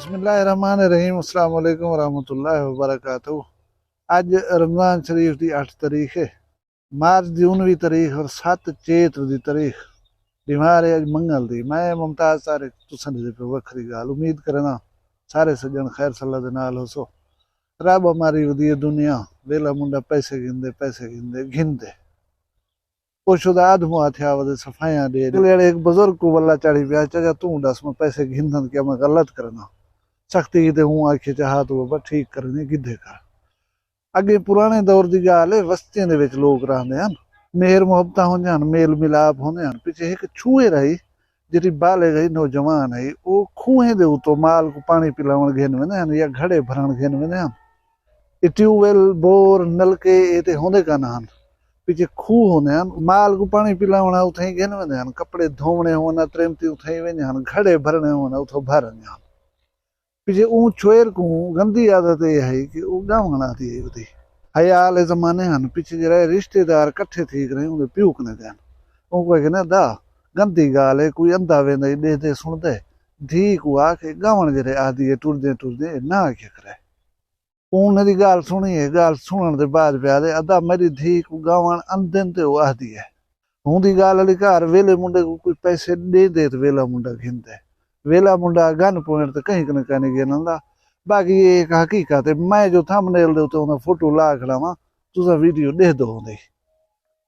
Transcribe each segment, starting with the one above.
बिस्मिल्लाहिर्रहमानिर्रहीम अस्सलाम वालेकुम वरहमतुल्लाहि वबरकातुहू। अज रमज़ान शरीफ की 8 तारीख है। मार्च की 19 तारीख और 7 चेत्र की तारीख बीमार है। अज मंगल दी मैं मुमताज़ सारे तुसन दे पे वखरी गाल उम्मीद करना सारे सज्जन खैर सल्ला दे नाल हो सो। रब हमारी वदी दुनिया वेला मुंडा पैसे गिनदे घिनदे वो शुदा आदमो थे वदे सफाइयां दे एक बुजुर्ग को वल्ला चढ़ी पिया चाचा तू दस मैं पैसे गिनदन क्या मैं गलत करना सख्ती की हूँ आखे चाह तो ठीक करने गिद्धे कर अगे पुराने दौर की गाल है। बस्तियों के विच लोग रहिंदे हन, मेहर मुहब्बत होंदे हन, मेल मिलाप होंदे हन। पिछे एक छूहे रही जी बाले गई नौजवान है वो खूहें दे उतो माल को पानी पिलावन घेन वेंदे हन या घड़े भरण घेन वेंदे हन। ये ट्यूबवेल बोर नलके ये होंदे कान हन, पिछे खूह होंदे हन। माल को पानी पिलावना उथे घेन वेंदे हन, कपड़े धोवणे होना त्रेमती उथे वेंदे हन, घड़े भरने होना उथो भरंदे हन। पिछे ऊ छोर को गंदी आदत ये है कि वो गावना थी उदी हया आले जमाने हन। पिछे जरा रिश्तेदार कट्ठे थी करे उन्हें प्यूकने देन उनको कहना दा गंदी गाल है कोई अंधा वेंदे देते सुनते धी को आके गावन जरे आदि टुरदे ना आके करे उन्हें दी गाल सुनी है। गाल सुनने के बाद प्यादे अदा मेरी धी को गावन अंधन ते वो आदि है हूं दी गाल अली घर वेले मुंडे को कोई पैसे दे तो वेला मुंडा घिनते वेला मुंडा गन पुण तो कहीं कहीं गिनंदा। बाकी ये एक हकीकत है मैं जो थंबनेल दे उत्ते उन्हें फोटो ला खड़ावा तुसा वीडियो दे दो होंदे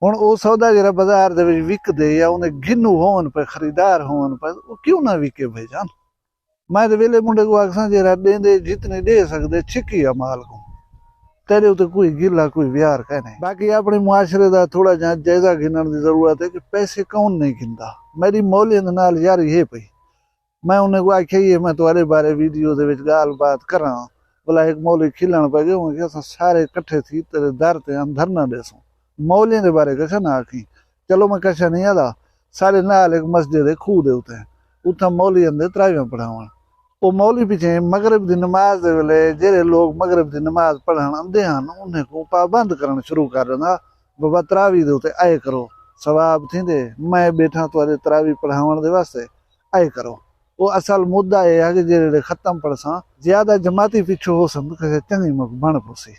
हुण ओ सौदा जरा बाजार दे विच विकदे या उन्हें घिनू होवन पे खरीदार होवन पे वो क्यों ना विके भाई जान। मैं तो वेले मुंडे को आखसा जरा देंदे जितने दे सकदे छिकी आ माल को तेरे उत्ते कोई गिला कोई व्यार कहने। बाकी अपने मुआशरे का थोड़ा जा जायजा गिनण की जरूरत है कि पैसे कौन नहीं गिनदा। मेरी मौलियत नाल यारी है पई मैं उन्हें को आख्या ये मैं तुम्हारे बारे वीडियो दे विच गाल बात करा बोला एक मौली खिलन पे गए सारे कट्ठे थी तेरे दर ते हम धरना देसो मौलियों के बारे कशा ना आखी। चलो मैं कशा नहीं आदा सारे नाल एक मस्जिद है खूह दे उते उथा मौली अंदर तरावियां पढ़ावन वो मौली पिछे मगरिब की नमाज दे वेले जेरे लोग मगरिब की नमाज पढ़न आंदे हन उन्हें को पाबंद करन शुरू कर देना बाबा तरावी दे उते आए करो सवाब थींदे मैं बैठा तुम्हारे तरावी पढ़ावन दे वास्ते आए करो। वो असल मुद्दा यह है कि जेरे खत्म पड़सा ज्यादा जमाती पिछो हो सन चंगी मक बन पोसी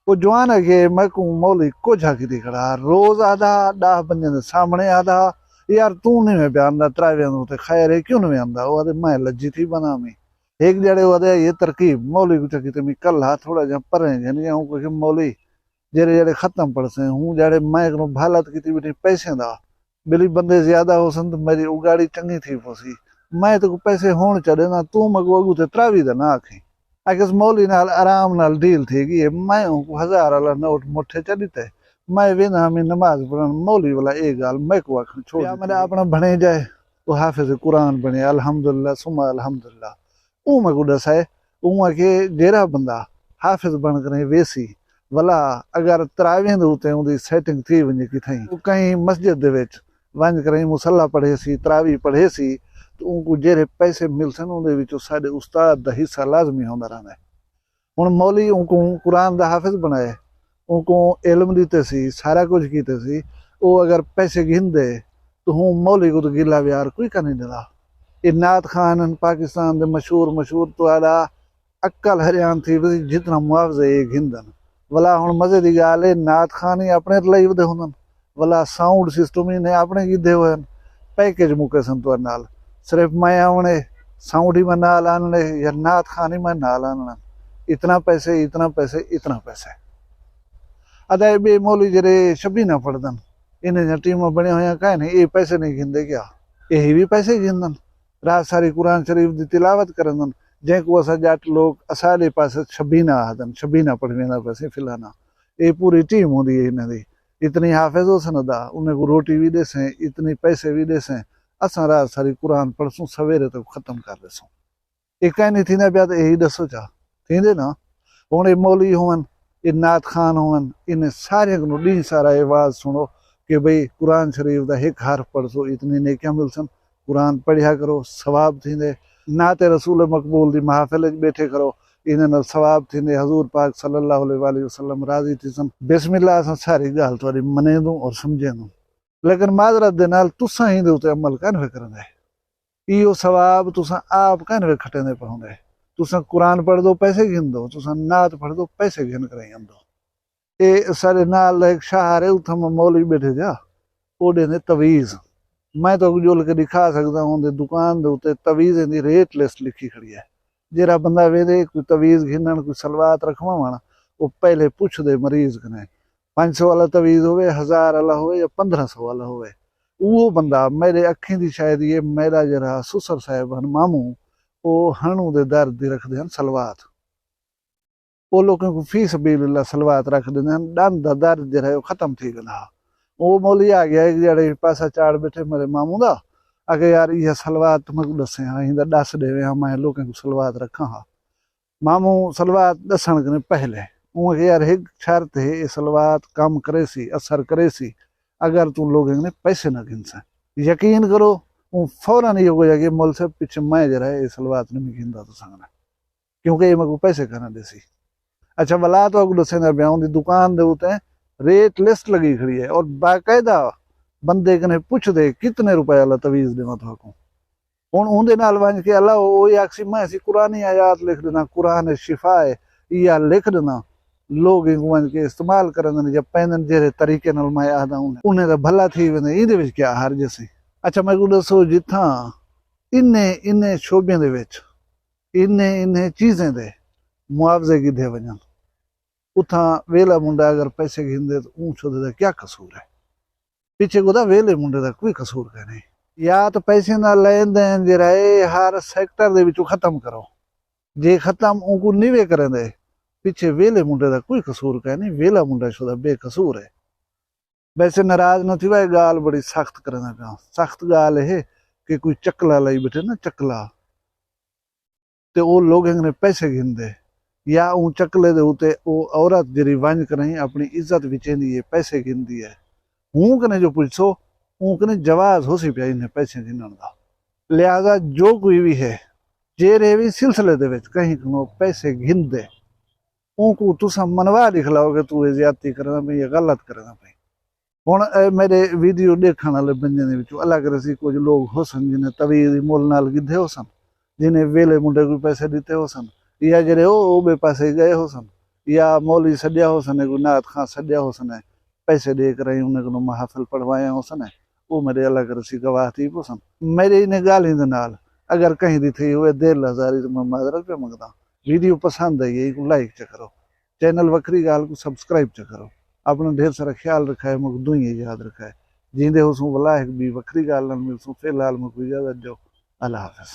वो जवान है कि मैं को मौली को झाकी दी खड़ा रोज आधा 10 बंदे सामने आधा यार तू नहीं मैं बयान तरावे ते खैर है क्यों नहीं आंदा वो आदे मैं लज्जी थी बना में एक जड़े वो ये तरकीब मौली को चकी ते मैं कल हा थोड़ा जा परेंगे नहीं हूं कि मौली जेरे जड़े खत्म पड़से हूं जड़े मैं को भालत की बेटी पैसे दा बिली बंदे ज्यादा हो सन तो मेरी उगाड़ी चंगी थी पोसी मैं तो पैसे होने चढ़े ना तू मगू ते त्रावी दे ना आखी आखिस मौली नाल आराम नाल डील थी गई मैं को 1000 वाला नोट मुठे चढ़ीते मैं वेना में नमाज पढ़न मौली वाला एक गाल मैं को आखन छोड़ मेरा अपना बने जाए तो हाफिज कुरान बने अल्हम्दुलिल्लाह सुमा अल्हम्दुलिल्लाह ऊ मगू दसाए ऊ के जेरा बंदा हाफिज बन करे वेसी वला अगर तरावियां दे उते उदी सेटिंग थी वने की थई कहीं मस्जिद दे विच वंज करे मुसल्ला पढ़े सी तरावी पढ़े सी तो उनको जेरे पैसे मिल सन उहदे विचों साडे उस्ताद दा हिस्सा लाजमी होंदा रहंदा है। हुण मौली उनको कुरान दा हाफिज बनाए उनको इल्म दीते सी सारा कुछ कीते सी वो अगर पैसे गिनदे तो हूँ मौली को तो गिला व्यार कोई का नहीं दिला। ये नात खान पाकिस्तान दे मशहूर तो आला अक्कल हरियाण थी जितना मुआवजे ये गिनदन वला हुण मजे दी गाल है नात खान ही अपने लई वदे हुंदन वला साउंड सिस्टम ही ने अपने गिद्धे हुए पैकेज मुके सन तो नाल सिर्फ मैं आवने साउंड ही मैं नाल आनने या नात खानी मैं नाल आनना इतना पैसे अदा बे मौली जरे शबी ना पढ़दन इन्हें टीम बने हुए कहे नहीं ये पैसे नहीं गिनते क्या यही भी पैसे गिनदन रात सारी कुरान शरीफ की तिलावत करंदन जैको असा जाट लोग असाले पास शबीना आदन शबीना पढ़वेंदा पैसे फिलाना ये पूरी टीम होंदी है इन्हें दी इतनी हाफिज हो सन अदा उन्हें को रोटी भी देसें इतनी पैसे भी देसें असा रात सारी कुरान पढ़सूं सवेरे तक खत्म कर देसूं एक नहीं थी पिया तो यही दसो चा थींदे ना हुण ये मौली होवन ये नात खान होवन इन्हें सारे को डी सारा आवाज सुनो कि भाई कुरान शरीफ का एक हर्फ पढ़सो इतनी नेकियां मिलसन कुरान पढ़िया करो सवाब थींदे नाते रसूल मकबूल दी महफिल बैठे करो इन्हें नाल सवाब थींदे हजूर पाक सल्लल्लाहु अलैहि वसल्लम राजी थी सन बिस्मिल्लाह असां सारी गाल तुहारी मने दूं और समझे दूं लेकिन माजरत दे नाल तुसां ही दे उते अमल कन वे करंदे इहो सवाब तुसां आप कन वे खटेंदे पहुंदे तुसा कुरान पढ़ दो पैसे गिन दो, तुसा नात पढ़ दो पैसे गिन कर दो। ये सारे नाल एक शहर है, उथा मौलवी बैठे जा, ओडे ने तवीज़ मैं तो जोल के दिखा सकता हूँ। दुकान के उत्ते तवीज़ की रेट लिस्ट लिखी खड़ी है। जरा बंदा वेदे कोई तवीज़ घिनण कोई सलवात रखवावण, वो पहले पुछ दे मरीज कने 500 वाला तवीज़ होवे, 1000 वाला होवे या 1500 वाला होवे। वो बंदा मेरे अखीं दी शायद ये मेरा जरा सुसर साहब हन मामू, वो हणू दे दर्द दी रखदे हन सलवात। वो लोगों को फी सबीलिल्लाह सलवात रख देंदे हन, दंद दा दर्द जरा है वो खत्म थी गंदा। वो मौली आ गया एक जड़े पासा चाड़ बैठे मेरे मामू दा, अगे यार ये सलवात तुमको दसे हाँ इंदा दस देवे हाँ मैं लोगों को सलवात रखा हाँ। मामू सलवात दसन कने पहले उनके यार एक शर्त है, ये सलवात काम करे सी असर करे सी अगर तू लोगों ने पैसे ना गिन सा। यकीन करो वो फौरन ये हो जाएगी मोल से पीछे मैं जरा ये सलवात नहीं गिनता तो संगना, क्योंकि ये मेरे को पैसे करना देसी। अच्छा भला तो अगू दसे ना ब्याह दी दुकान दे उते रेट लिस्ट लगी खड़ी है और बाकायदा बंदे कने पूछ दे कितने रुपए वाला तवीज़ देवा तुहाको। हुण उहदे नाल वंज के अल्लाह ओ आखसी मैं सी कुरानी आयात लिख देना, कुरान शिफा है या लिख देना, लोग वंज के इस्तेमाल करन जब पैन जेरे तरीके नाल मैं आदा उन्हें दा भला थी वने। इहदे विच क्या हर्ज सी। अच्छा मैं को दसो जिथा इन्ने इन्ने शोबे दे विच इन्ने इन्ने चीजें दे मुआवजे की दे वजन, उथा वेला मुंडा अगर पैसे घिंदे तो ऊँ छोदे दा क्या कसूर है। पीछे को वेले मुंडे दा कोई कसूर है नहीं। या तो पैसे ना लेन देन जरा हर सैक्टर दे विचों खत्म करो, जे खत्म उनको नीवे करें दे पीछे वेले मुंडे दा कोई कसूर है नहीं। वेला मुंडा छोदा बेकसूर है। वैसे नाराज न थी भाई, गाल बड़ी सख्त करना पिया। सख्त गाल है कि कोई चकला लाई बैठे ना चकला, तो वो लोग ने पैसे गिनदे या ऊ चकले दे उते वो औरत जरी वंज करें अपनी इज्जत विचेंदी है पैसे गिनदी है। हूं कने जो पूछो ऊ कने जवाज हो सी पिया इन्हें पैसे गिनण दा। लिहाजा जो कोई भी है जेरे भी सिलसिले दे विच कहीं को पैसे गिनदे उनको तुसा मनवा दिखलाओ कि तू ज्यादती करना पई या गलत करना पई। हुण मेरे वीडियो देखने वाले बंदे दे विचों अलग रसी कुछ लोग हो सन जिन्हें तवीज़ मुल नाल गिधे हो सन, जिन्हें वेले मुंडे को पैसे दिते हो सन, या जरे ओ बे पासे गए हो सन, या मौली सद्या हो सन को नात खां सद्या हो सन पैसे दे कर उन्हें को महफिल पढ़वाया हो सन। वो मेरे अलग रसी गवाह थी पो सन। मेरे इन्हें गाली दे नाल अगर कहीं दी थी हुए 1.5 हज़ार तो मैं माजरत पे मंगदा। वीडियो पसंद आई है लाइक च करो, चैनल वक्री गाल को सब्सक्राइब च करो। अपना ढेर सारा ख्याल रखा है, मुझे दुई याद रखा है। जींदे हो सू वला भी वक्री गाल मिलसूँ। फिलहाल मैं कोई इजाजत दो। अल्लाह हाफिज़।